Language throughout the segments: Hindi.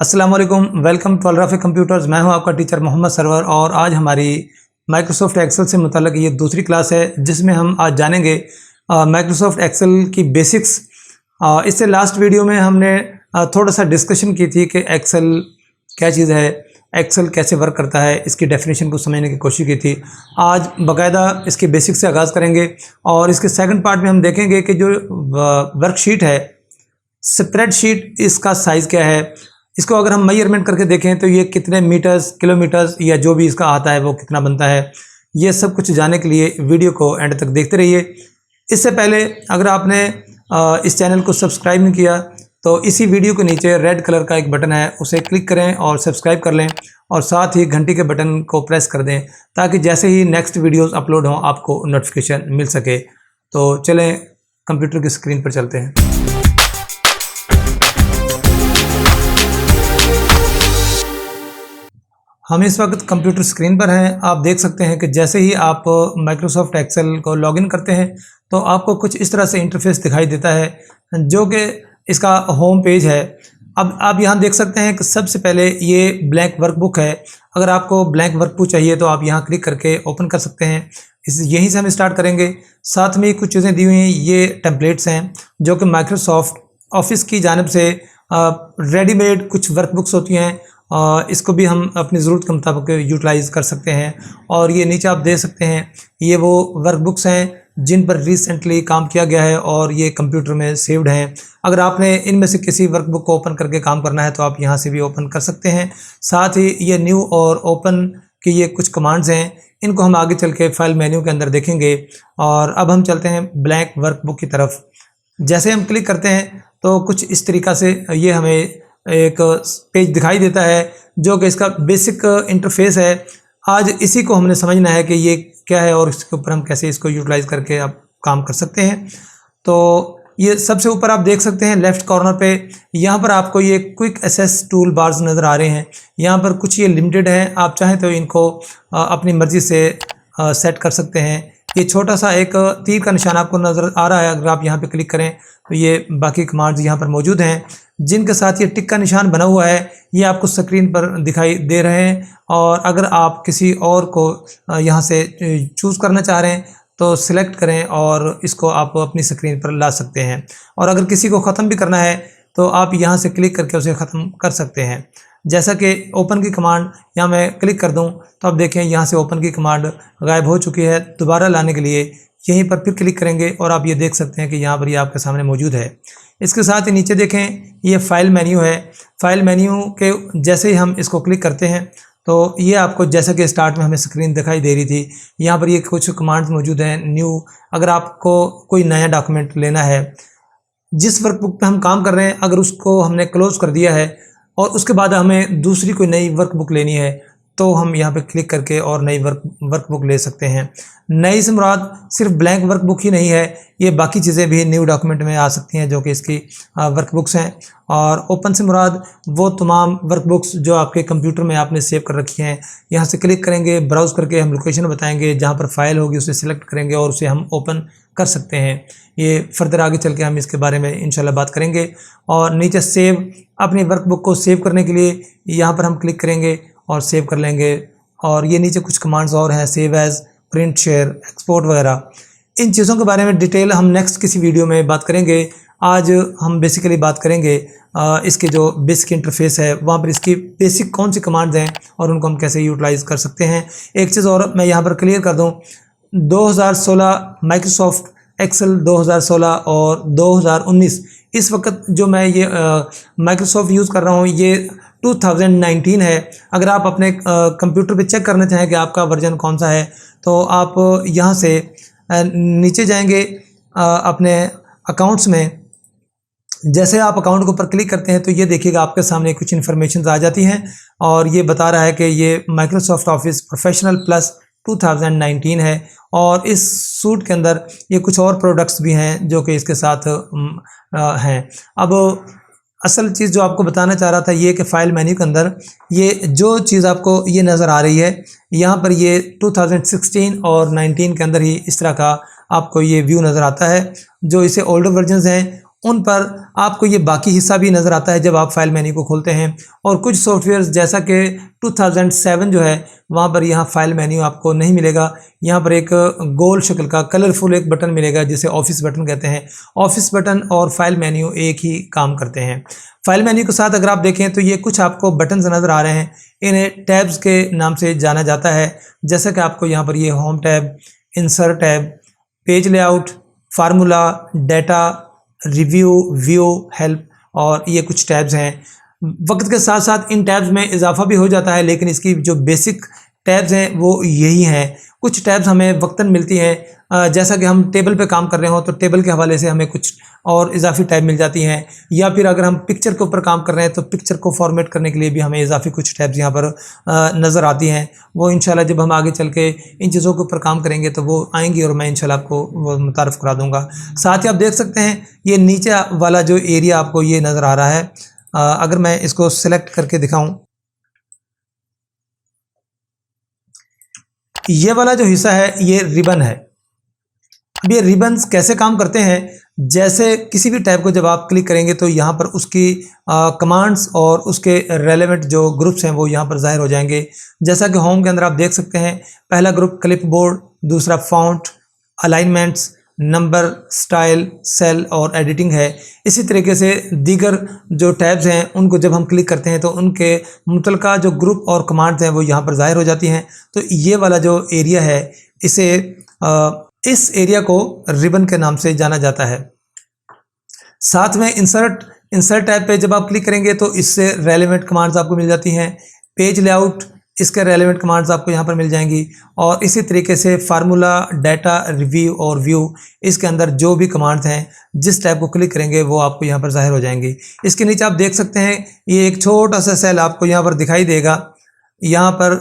अस्सलाम वालेकुम, वेलकम टू अलराफी कंप्यूटर्स। मैं हूं आपका टीचर मोहम्मद सरवर और आज हमारी माइक्रोसॉफ्ट एक्सेल से मुताल्लिक़ ये दूसरी क्लास है जिसमें हम आज जानेंगे माइक्रोसॉफ्ट एक्सेल की बेसिक्स। इससे लास्ट वीडियो में हमने थोड़ा सा डिस्कशन की थी कि एक्सेल क्या चीज़ है, एक्सेल कैसे वर्क करता है, इसकी डेफिनेशन को समझने की कोशिश की थी। आज बाकायदा इसके बेसिक्स से आगाज़ करेंगे और इसके सेकंड पार्ट में हम देखेंगे कि जो वर्कशीट है, स्प्रेडशीट, इसका साइज़ क्या है, इसको अगर हम मेजरमेंट करके देखें तो ये कितने मीटर्स, किलोमीटर्स या जो भी इसका आता है वो कितना बनता है। ये सब कुछ जानने के लिए वीडियो को एंड तक देखते रहिए। इससे पहले अगर आपने इस चैनल को सब्सक्राइब नहीं किया तो इसी वीडियो के नीचे रेड कलर का एक बटन है, उसे क्लिक करें और सब्सक्राइब कर लें और साथ ही घंटी के बटन को प्रेस कर दें ताकि जैसे ही नेक्स्ट वीडियोज़ अपलोड हों आपको नोटिफिकेशन मिल सके। तो चलें कंप्यूटर की स्क्रीन पर चलते हैं। हम इस वक्त कंप्यूटर स्क्रीन पर हैं। आप देख सकते हैं कि जैसे ही आप माइक्रोसॉफ्ट एक्सेल को लॉगिन करते हैं तो आपको कुछ इस तरह से इंटरफेस दिखाई देता है जो कि इसका होम पेज है। अब आप यहाँ देख सकते हैं कि सबसे पहले ये ब्लैंक वर्कबुक है। अगर आपको ब्लैंक वर्कबुक चाहिए तो आप यहाँ क्लिक करके ओपन कर सकते हैं। यहीं से हम स्टार्ट करेंगे। साथ में कुछ चीज़ें दी हुई हैं, ये टेम्पलेट्स हैं जो कि माइक्रोसॉफ्ट ऑफिस की जानिब से रेडीमेड कुछ वर्कबुक्स होती हैं। इसको भी हम अपनी ज़रूरत के मुताबिक यूटिलाइज़ कर सकते हैं। और ये नीचे आप देख सकते हैं, ये वो वर्कबुक्स हैं जिन पर रिसेंटली काम किया गया है और ये कंप्यूटर में सेव्ड हैं। अगर आपने इनमें से किसी वर्कबुक को ओपन करके काम करना है तो आप यहाँ से भी ओपन कर सकते हैं। साथ ही ये न्यू और ओपन की ये कुछ कमांड्स हैं, इनको हम आगे चल के फाइल मेन्यू के अंदर देखेंगे। और अब हम चलते हैं ब्लैंक वर्कबुक की तरफ। जैसे हम क्लिक करते हैं तो कुछ इस तरीक़ा से ये हमें एक पेज दिखाई देता है जो कि इसका बेसिक इंटरफेस है। आज इसी को हमने समझना है कि ये क्या है और इसके ऊपर हम कैसे इसको यूटिलाइज़ करके आप काम कर सकते हैं। तो ये सबसे ऊपर आप देख सकते हैं लेफ़्ट कॉर्नर पे, यहाँ पर आपको ये क्विक एसेस टूल बार्स नज़र आ रहे हैं। यहाँ पर कुछ ये लिमिटेड हैं, आप चाहें तो इनको अपनी मर्ज़ी से सेट कर सकते हैं। ये छोटा सा एक तीर का निशान आपको नज़र आ रहा है, अगर आप यहाँ पे क्लिक करें तो ये बाकी कमांड्स यहाँ पर मौजूद हैं जिनके साथ ये टिक का निशान बना हुआ है, ये आपको स्क्रीन पर दिखाई दे रहे हैं। और अगर आप किसी और को यहाँ से चूज़ करना चाह रहे हैं तो सिलेक्ट करें और इसको आप अपनी स्क्रीन पर ला सकते हैं। और अगर किसी को ख़त्म भी करना है तो आप यहाँ से क्लिक करके उसे ख़त्म कर सकते हैं। जैसा कि ओपन की कमांड यहाँ मैं क्लिक कर दूँ तो आप देखें यहाँ से ओपन की कमांड गायब हो चुकी है। दोबारा लाने के लिए यहीं पर फिर क्लिक करेंगे और आप ये देख सकते हैं कि यहाँ पर ये आपके सामने मौजूद है। इसके साथ ही नीचे देखें ये फाइल मेन्यू है। फाइल मेन्यू के जैसे ही हम इसको क्लिक करते हैं तो ये आपको जैसा कि स्टार्ट में हमें स्क्रीन दिखाई दे रही थी, यहाँ पर ये कुछ कमांड्स मौजूद हैं। न्यू, अगर आपको कोई नया डॉक्यूमेंट लेना है, जिस वर्कबुक पे हम काम कर रहे हैं अगर उसको हमने क्लोज़ कर दिया है और उसके बाद हमें दूसरी कोई नई वर्कबुक लेनी है तो हम यहाँ पे क्लिक करके और नई वर्कबुक ले सकते हैं। नई से मुराद सिर्फ ब्लैंक वर्कबुक ही नहीं है, ये बाकी चीज़ें भी न्यू डॉक्यूमेंट में आ सकती हैं जो कि इसकी वर्कबुक्स हैं। और ओपन से मुराद वो तमाम वर्कबुक्स जो आपके कंप्यूटर में आपने सेव कर रखी हैं। यहाँ से क्लिक करेंगे, ब्राउज़ करके हम लोकेशन बताएंगे, जहाँ पर फाइल होगी उसे सिलेक्ट करेंगे और उसे हम ओपन कर सकते हैं। ये फर्दर आगे चल के हम इसके बारे में इंशाल्लाह बात करेंगे। और नीचे सेव, अपनी वर्कबुक को सेव करने के लिए यहाँ पर हम क्लिक करेंगे और सेव कर लेंगे। और ये नीचे कुछ कमांड्स और हैं, save as, print, share, export वगैरह। इन चीज़ों के बारे में डिटेल हम नेक्स्ट किसी वीडियो में बात करेंगे। आज हम बेसिकली बात करेंगे इसके जो बेसिक इंटरफेस है वहाँ पर इसकी बेसिक कौन सी कमांड्स हैं और उनको हम कैसे यूटिलाइज़ कर सकते हैं। एक चीज़ और मैं यहाँ पर क्लियर कर दूँ, 2016 माइक्रोसॉफ्ट एक्सेल 2016 और 2019, इस वक्त जो मैं ये माइक्रोसॉफ्ट यूज़ कर रहा हूँ ये 2019 है। अगर आप अपने कंप्यूटर पे चेक करना चाहें कि आपका वर्जन कौन सा है तो आप यहाँ से नीचे जाएंगे अपने अकाउंट्स में। जैसे आप अकाउंट के ऊपर क्लिक करते हैं तो ये देखिएगा आपके सामने कुछ इन्फॉर्मेशन आ जाती हैं और ये बता रहा है कि ये माइक्रोसॉफ्ट ऑफिस प्रोफेशनल प्लस 2019 है। और इस सूट के अंदर ये कुछ और प्रोडक्ट्स भी हैं जो कि इसके साथ हैं। अब असल चीज़ जो आपको बताना चाह रहा था ये कि फ़ाइल मेन्यू के अंदर ये जो चीज़ आपको ये नज़र आ रही है, यहाँ पर ये 2016 और 19 के अंदर ही इस तरह का आपको ये व्यू नज़र आता है। जो इसे ओल्डर वर्जन्स हैं उन पर आपको ये बाकी हिस्सा भी नज़र आता है जब आप फाइल मेन्यू को खोलते हैं। और कुछ सॉफ्टवेयर जैसा कि 2007 जो है वहाँ पर यहाँ फाइल मेन्यू आपको नहीं मिलेगा। यहाँ पर एक गोल शक्ल का कलरफुल एक बटन मिलेगा जिसे ऑफिस बटन कहते हैं। ऑफिस बटन और फाइल मेन्यू एक ही काम करते हैं। फाइल मेन्यू के साथ अगर आप देखें तो ये कुछ आपको बटन्स नज़र आ रहे हैं, इन्हें टैब्स के नाम से जाना जाता है। जैसा कि आपको यहाँ पर ये home tab, insert tab, page layout, formula, data, review, view, help और ये कुछ टैब्स हैं। वक्त के साथ साथ इन टैब्स में इजाफा भी हो जाता है, लेकिन इसकी जो बेसिक टैब्स हैं वो यही हैं। कुछ टैब्स हमें वक्तन मिलती हैं, जैसा कि हम टेबल पे काम कर रहे हो तो टेबल के हवाले से हमें कुछ और इजाफी टैब मिल जाती हैं, या फिर अगर हम पिक्चर के ऊपर काम कर रहे हैं तो पिक्चर को फॉर्मेट करने के लिए भी हमें इजाफी कुछ टैब्स यहाँ पर नज़र आती हैं। वो इंशाल्लाह जब हम आगे चल के इन चीज़ों के ऊपर काम करेंगे तो वो आएंगी और मैं इंशाल्लाह आपको वो मुतारफ़ करा दूँगा। साथ ही आप देख सकते हैं ये नीचे वाला जो एरिया आपको ये नज़र आ रहा है, अगर मैं इसको सिलेक्ट करके दिखाऊँ, ये वाला जो हिस्सा है ये रिबन है। अब ये रिबन्स कैसे काम करते हैं, जैसे किसी भी टैब को जब आप क्लिक करेंगे तो यहाँ पर उसकी कमांड्स और उसके रेलेवेंट जो ग्रुप्स हैं वो यहाँ पर ज़ाहिर हो जाएंगे। जैसा कि होम के अंदर आप देख सकते हैं, पहला ग्रुप क्लिपबोर्ड, दूसरा font, alignments, number, style, cell और एडिटिंग है। इसी तरीके से दीगर जो टैब्स हैं उनको जब हम क्लिक करते हैं तो उनके मुतलका जो ग्रुप और कमांड्स हैं वो यहाँ पर ज़ाहिर हो जाती हैं। तो ये वाला जो एरिया है इसे इस एरिया को रिबन के नाम से जाना जाता है। साथ में इंसर्ट टैब पे जब आप क्लिक करेंगे तो इससे रेलेवेंट कमांड्स आपको मिल जाती हैं। पेज लेआउट, इसके रेलेवेंट कमांड्स आपको यहाँ पर मिल जाएंगी। और इसी तरीके से फार्मूला, डाटा, रिव्यू और व्यू, इसके अंदर जो भी कमांड्स हैं जिस टैब को क्लिक करेंगे वो आपको यहाँ पर ज़ाहिर हो जाएंगी। इसके नीचे आप देख सकते हैं ये एक छोटा सा सेल आपको यहाँ पर दिखाई देगा, यहाँ पर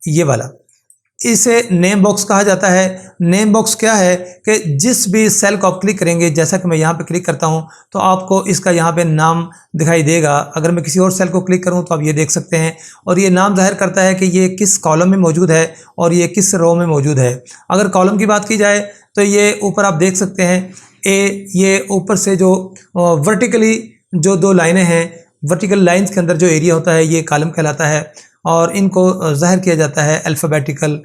ये वाला, इसे नेम बॉक्स कहा जाता है। नेम बॉक्स क्या है कि जिस भी सेल को आप क्लिक करेंगे, जैसा कि मैं यहाँ पे क्लिक करता हूँ तो आपको इसका यहाँ पे नाम दिखाई देगा। अगर मैं किसी और सेल को क्लिक करूँ तो आप ये देख सकते हैं, और ये नाम जाहिर करता है कि ये किस कॉलम में मौजूद है और ये किस रो में मौजूद है। अगर कॉलम की बात की जाए तो ये ऊपर आप देख सकते हैं ये ऊपर से जो वर्टिकली जो दो लाइनें हैं, वर्टिकल लाइन्स के अंदर जो एरिया होता है ये कॉलम कहलाता है, और इनको ज़ाहिर किया जाता है अल्फ़ाबेटिकल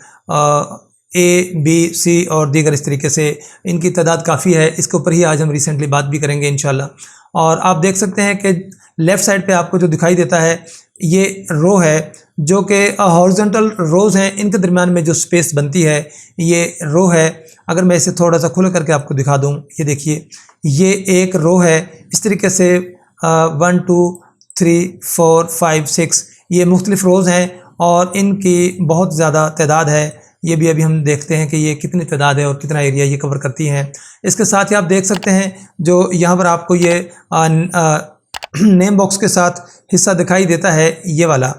A, B, C और दीगर इस तरीके से। इनकी तादाद काफ़ी है, इसके ऊपर ही आज हम रिसेंटली बात भी करेंगे इंशाल्लाह। और आप देख सकते हैं कि लेफ़्ट साइड पे आपको जो दिखाई देता है ये रो है, जो कि हॉरिजॉन्टल रोज़ हैं, इनके दरमियान में जो स्पेस बनती है ये रो है। अगर मैं इसे थोड़ा सा खुला करके आपको दिखा दूँ, ये देखिए ये एक रो है। इस तरीके से 1 2 3 4 5 6 ये मुख्तलिफ रोज़ हैं और इनकी बहुत ज़्यादा तादाद है। ये भी अभी हम देखते हैं कि ये कितनी तादाद है और कितना एरिया ये कवर करती हैं। इसके साथ ही आप देख सकते हैं जो यहाँ पर आपको ये नेम बॉक्स के साथ हिस्सा दिखाई देता है, ये वाला,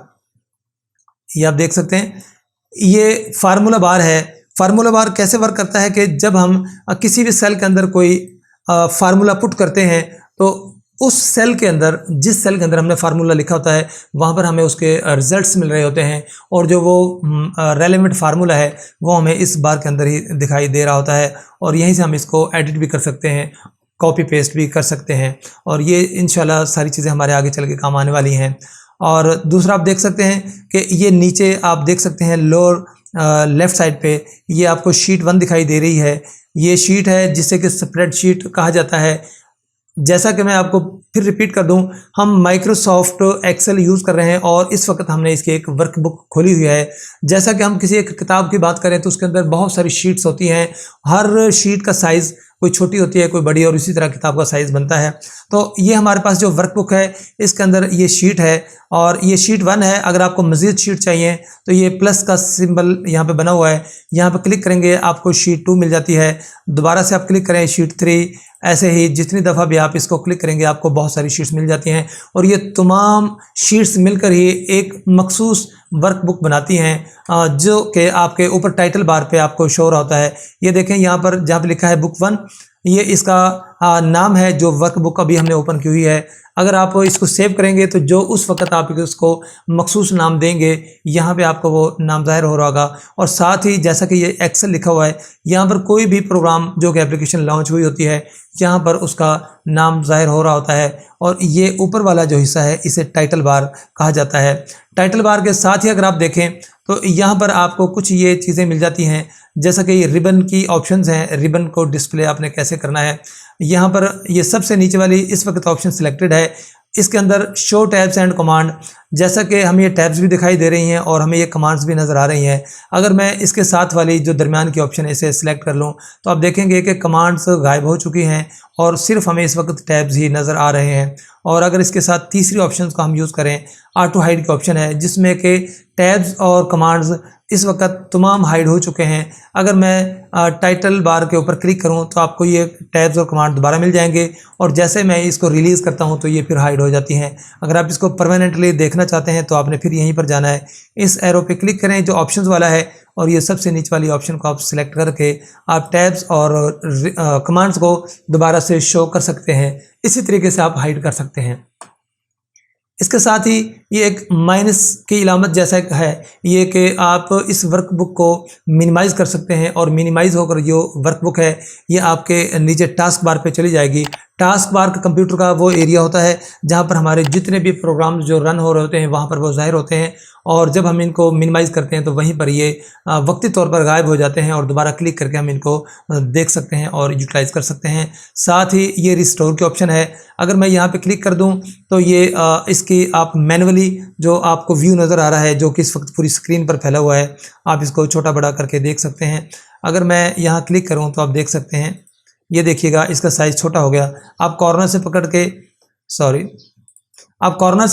ये आप देख सकते हैं ये फार्मूला बार है। फार्मूला बार कैसे वर्क करता है कि जब हम किसी भी सेल के अंदर कोई फार्मूला पुट करते हैं तो उस सेल के अंदर, जिस सेल के अंदर हमने फार्मूला लिखा होता है वहाँ पर हमें उसके रिजल्ट्स मिल रहे होते हैं, और जो वो रेलेवेंट फार्मूला है वो हमें इस बार के अंदर ही दिखाई दे रहा होता है, और यहीं से हम इसको एडिट भी कर सकते हैं, कॉपी पेस्ट भी कर सकते हैं, और ये इंशाल्लाह सारी चीज़ें हमारे आगे चल के काम आने वाली हैं। और दूसरा आप देख सकते हैं कि ये नीचे आप देख सकते हैं लोअर लेफ़्ट साइड पे ये आपको शीट 1 दिखाई दे रही है। ये शीट है जिसे कि स्प्रेडशीट कहा जाता है। जैसा कि मैं आपको फिर रिपीट कर दूं, हम माइक्रोसॉफ्ट एक्सेल यूज़ कर रहे हैं और इस वक्त हमने इसकी एक वर्कबुक खोली हुई है। जैसा कि हम किसी एक किताब की बात करें तो उसके अंदर बहुत सारी शीट्स होती हैं, हर शीट का साइज़ कोई छोटी होती है कोई बड़ी, और इसी तरह किताब का साइज़ बनता है। तो ये हमारे पास जो वर्कबुक है इसके अंदर ये शीट है, और ये शीट 1 है। अगर आपको मज़ीद शीट चाहिए तो ये प्लस का सिंबल यहाँ पे बना हुआ है, यहाँ पे क्लिक करेंगे आपको शीट 2 मिल जाती है। दोबारा से आप क्लिक करें शीट 3, ऐसे ही जितनी दफ़ा भी आप इसको क्लिक करेंगे आपको बहुत सारी शीट्स मिल जाती हैं, और ये तमाम शीट्स मिलकर ही एक मखसूस वर्कबुक बनाती हैं, जो कि आपके ऊपर टाइटल बार पे आपको शो हो रहा होता है। ये देखें यहाँ पर जहाँ पे लिखा है बुक 1, ये इसका नाम है जो वर्कबुक अभी हमने ओपन की हुई है। अगर आप इसको सेव करेंगे तो जो उस वक्त आप उसको मखसूस नाम देंगे यहाँ पे आपको वो नाम ज़ाहिर हो रहा होगा। और साथ ही जैसा कि ये एक्सेल लिखा हुआ है, यहाँ पर कोई भी प्रोग्राम जो कि एप्लीकेशन लॉन्च हुई होती है यहाँ पर उसका नाम ज़ाहिर हो रहा होता है। और ये ऊपर वाला जो हिस्सा है इसे टाइटल बार कहा जाता है। टाइटल बार के साथ ही अगर आप देखें तो यहाँ पर आपको कुछ ये चीज़ें मिल जाती हैं, जैसा कि ये रिबन की ऑप्शंस हैं, रिबन को डिस्प्ले आपने कैसे करना है। यहाँ पर ये सबसे नीचे वाली इस वक्त ऑप्शन सिलेक्टेड है, इसके अंदर शो टैब्स एंड कमांड, जैसा कि हमें ये टैब्स भी दिखाई दे रही हैं और हमें ये कमांड्स भी नज़र आ रही हैं। अगर मैं इसके साथ वाली जो दरमियान की ऑप्शन है इसे सिलेक्ट कर लूँ तो आप देखेंगे कि कमांड्स गायब हो चुकी हैं और सिर्फ हमें इस वक्त टैब्स ही नज़र आ रहे हैं। और अगर इसके साथ तीसरी ऑप्शन को हम यूज़ करें, ऑटो हाइड की ऑप्शन है जिसमें कि टैब्स और कमांड्स इस वक्त तमाम हाइड हो चुके हैं। अगर मैं टाइटल बार के ऊपर क्लिक करूं तो आपको ये टैब्स और कमांड दोबारा मिल जाएंगे और जैसे मैं इसको रिलीज़ करता हूं तो ये फिर हाइड हो जाती हैं। अगर आप इसको परमानेंटली देखना चाहते हैं तो आपने फिर यहीं पर जाना है, इस एरो पे क्लिक करें जो ऑप्शंस वाला है और ये सबसे नीचे वाली ऑप्शन को आप सिलेक्ट करके आप टैब्स और कमांड्स को दोबारा से शो कर सकते हैं। इसी तरीके से आप हाइड कर सकते हैं। इसके साथ ही ये एक माइनस की इलामत जैसा है, ये कि आप इस वर्कबुक को मिनिमाइज़ कर सकते हैं और मिनिमाइज़ होकर जो वर्कबुक है ये आपके नीचे टास्क बार पे चली जाएगी। टास्क बार का कंप्यूटर का वो एरिया होता है जहाँ पर हमारे जितने भी प्रोग्राम जो रन हो रहे होते हैं वहाँ पर वो ज़ाहिर होते हैं और जब हम इनको मिनिमाइज़ करते हैं तो वहीं पर ये वक्ती तौर पर गायब हो जाते हैं और दोबारा क्लिक करके हम इनको देख सकते हैं और यूटिलाइज़ कर सकते हैं। साथ ही ये रिस्टोर की ऑप्शन है, अगर मैं यहाँ पे क्लिक कर दूँ तो ये इसकी आप मैनुअली जो आपको व्यू नज़र आ रहा है जो कि इस वक्त पूरी स्क्रीन पर फैला हुआ है, आप इसको छोटा बड़ा करके देख सकते हैं। अगर मैं यहाँ क्लिक करूँ तो आप देख सकते हैं, ये देखिएगा इसका साइज़ छोटा हो गया। आप कॉर्नर से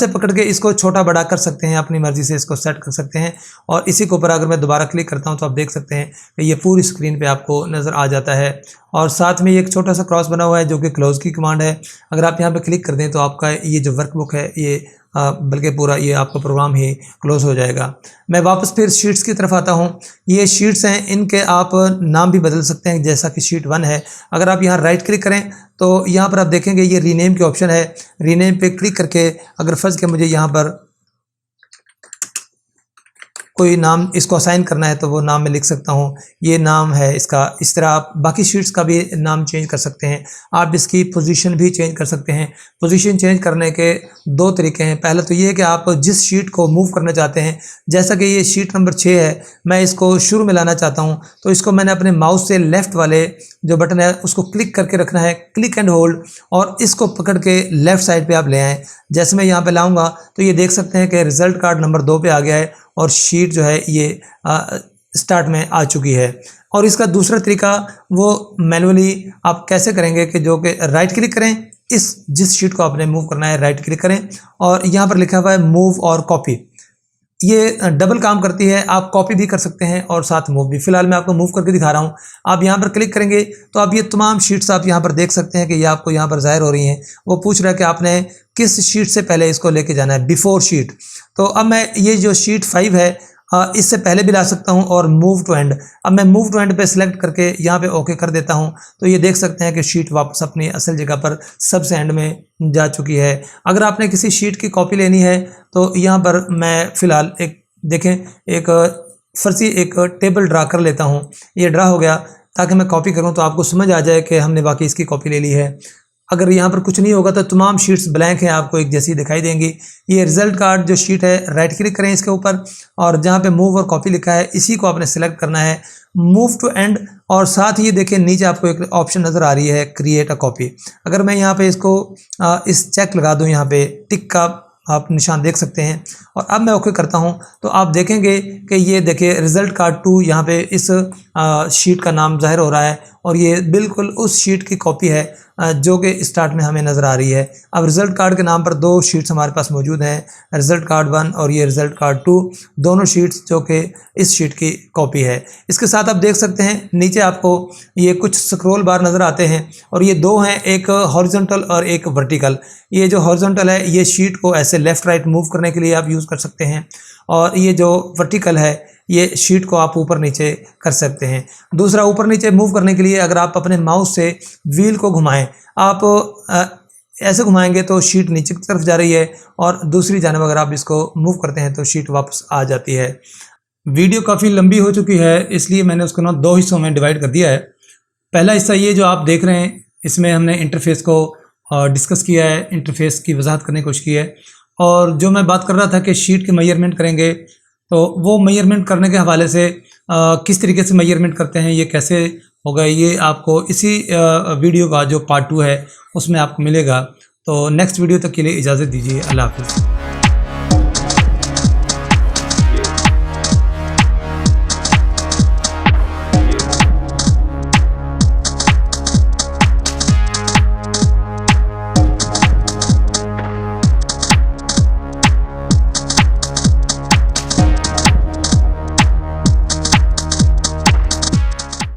पकड़ के इसको छोटा बड़ा कर सकते हैं, अपनी मर्ज़ी से इसको सेट कर सकते हैं। और इसी के ऊपर अगर मैं दोबारा क्लिक करता हूं तो आप देख सकते हैं कि ये पूरी स्क्रीन पे आपको नज़र आ जाता है। और साथ में ये एक छोटा सा क्रॉस बना हुआ है जो कि क्लोज़ की कमांड है। अगर आप यहाँ पे क्लिक कर दें तो आपका ये जो वर्कबुक है ये बल्कि पूरा ये आपका प्रोग्राम ही क्लोज़ हो जाएगा। मैं वापस फिर शीट्स की तरफ आता हूँ। ये शीट्स हैं, इनके आप नाम भी बदल सकते हैं, जैसा कि शीट 1 है। अगर आप यहाँ राइट क्लिक करें तो यहाँ पर आप देखेंगे ये रीनेम की ऑप्शन है। रीनेम पे क्लिक करके अगर फर्ज के मुझे यहाँ पर कोई नाम इसको असाइन करना है तो वो नाम मैं लिख सकता हूँ, ये नाम है इसका। इस तरह आप बाकी शीट्स का भी नाम चेंज कर सकते हैं। आप इसकी पोजीशन भी चेंज कर सकते हैं। पोजीशन चेंज करने के दो तरीके हैं। पहला तो ये है कि आप जिस शीट को मूव करना चाहते हैं, जैसा कि ये शीट नंबर 6 है, मैं इसको शुरू में लाना चाहता हूँ तो इसको मैंने अपने माउस से लेफ़्ट वाले जो बटन है उसको क्लिक करके रखना है, क्लिक एंड होल्ड, और इसको पकड़ के लेफ़्ट साइड पर आप ले आएँ। जैसे मैं यहाँ पर लाऊँगा तो ये देख सकते हैं कि रिज़ल्ट कार्ड नंबर 2 पे आ गया है और शीट जो है ये स्टार्ट में आ चुकी है। और इसका दूसरा तरीका वो मैनुअली आप कैसे करेंगे कि जो कि राइट क्लिक करें, जिस शीट को आपने मूव करना है राइट क्लिक करें और यहाँ पर लिखा हुआ है मूव और कॉपी, ये डबल काम करती है। आप कॉपी भी कर सकते हैं और साथ मूव भी। फिलहाल मैं आपको मूव करके दिखा रहा हूँ। आप यहाँ पर क्लिक करेंगे तो आप ये तमाम शीट्स आप यहाँ पर देख सकते हैं कि ये आपको यहाँ पर ज़ाहिर हो रही हैं। वो पूछ रहा है कि आपने किस शीट से पहले इसको लेके जाना है, बिफोर शीट। तो अब मैं ये जो शीट 5 है इससे पहले भी ला सकता हूं और मूव टू एंड। अब मैं मूव टू एंड पे सिलेक्ट करके यहाँ पे ओके कर देता हूं तो ये देख सकते हैं कि शीट वापस अपनी असल जगह पर सबसे एंड में जा चुकी है। अगर आपने किसी शीट की कॉपी लेनी है तो यहाँ पर मैं फ़िलहाल एक फर्जी एक टेबल ड्रा कर लेता हूँ। ये ड्रा हो गया ताकि मैं कॉपी करूँ तो आपको समझ आ जाए कि हमने वाकई इसकी कॉपी ले ली है। अगर यहाँ पर कुछ नहीं होगा तो तमाम शीट्स ब्लैंक हैं, आपको एक जैसी दिखाई देंगी। ये रिजल्ट कार्ड जो शीट है, राइट क्लिक करें इसके ऊपर और जहाँ पे मूव और कॉपी लिखा है इसी को आपने सेलेक्ट करना है, मूव टू एंड। और साथ ही देखिए नीचे आपको एक ऑप्शन नज़र आ रही है क्रिएट अ कॉपी। अगर मैं यहाँ पे इसको इस चेक लगा दूँ, यहाँ पे टिक का आप निशान देख सकते हैं और अब मैं ओके करता हूं तो आप देखेंगे कि ये देखिए रिज़ल्ट कार्ड 2 यहाँ पे इस शीट का नाम ज़ाहिर हो रहा है और ये बिल्कुल उस शीट की कॉपी है जो कि स्टार्ट में हमें नज़र आ रही है। अब रिज़ल्ट कार्ड के नाम पर 2 शीट्स हमारे पास मौजूद हैं, रिज़ल्ट कार्ड 1 और ये रिज़ल्ट कार्ड 2, दोनों शीट्स जो कि इस शीट की कॉपी है। इसके साथ आप देख सकते हैं नीचे आपको ये कुछ स्क्रॉल बार नज़र आते हैं और ये 2 हैं, एक हॉरिजॉन्टल और एक वर्टिकल। ये जो हॉरिजॉन्टल है ये शीट को ऐसे लेफ़्ट राइट मूव करने के लिए आप यूज़ कर सकते हैं और ये जो वर्टिकल है ये शीट को आप ऊपर नीचे कर सकते हैं। दूसरा, ऊपर नीचे मूव करने के लिए अगर आप अपने माउस से व्हील को घुमाएं, आप ऐसे घुमाएंगे तो शीट नीचे की तरफ जा रही है, और दूसरी जानब अगर आप इसको मूव करते हैं तो शीट वापस आ जाती है। वीडियो काफ़ी लंबी हो चुकी है, इसलिए मैंने उसको ना 2 हिस्सों में डिवाइड कर दिया है। पहला हिस्सा ये जो आप देख रहे हैं, इसमें हमने इंटरफेस को डिस्कस किया है, इंटरफेस की वजाहत करने की कोशिश की है। और जो मैं बात कर रहा था कि शीट के मेजरमेंट करेंगे, तो वो मेजरमेंट करने के हवाले से किस तरीके से मेजरमेंट करते हैं, ये कैसे होगा, ये आपको इसी वीडियो का जो पार्ट 2 है उसमें आपको मिलेगा। तो नेक्स्ट वीडियो तक के लिए इजाज़त दीजिए। अल्लाह हाफ़िज़।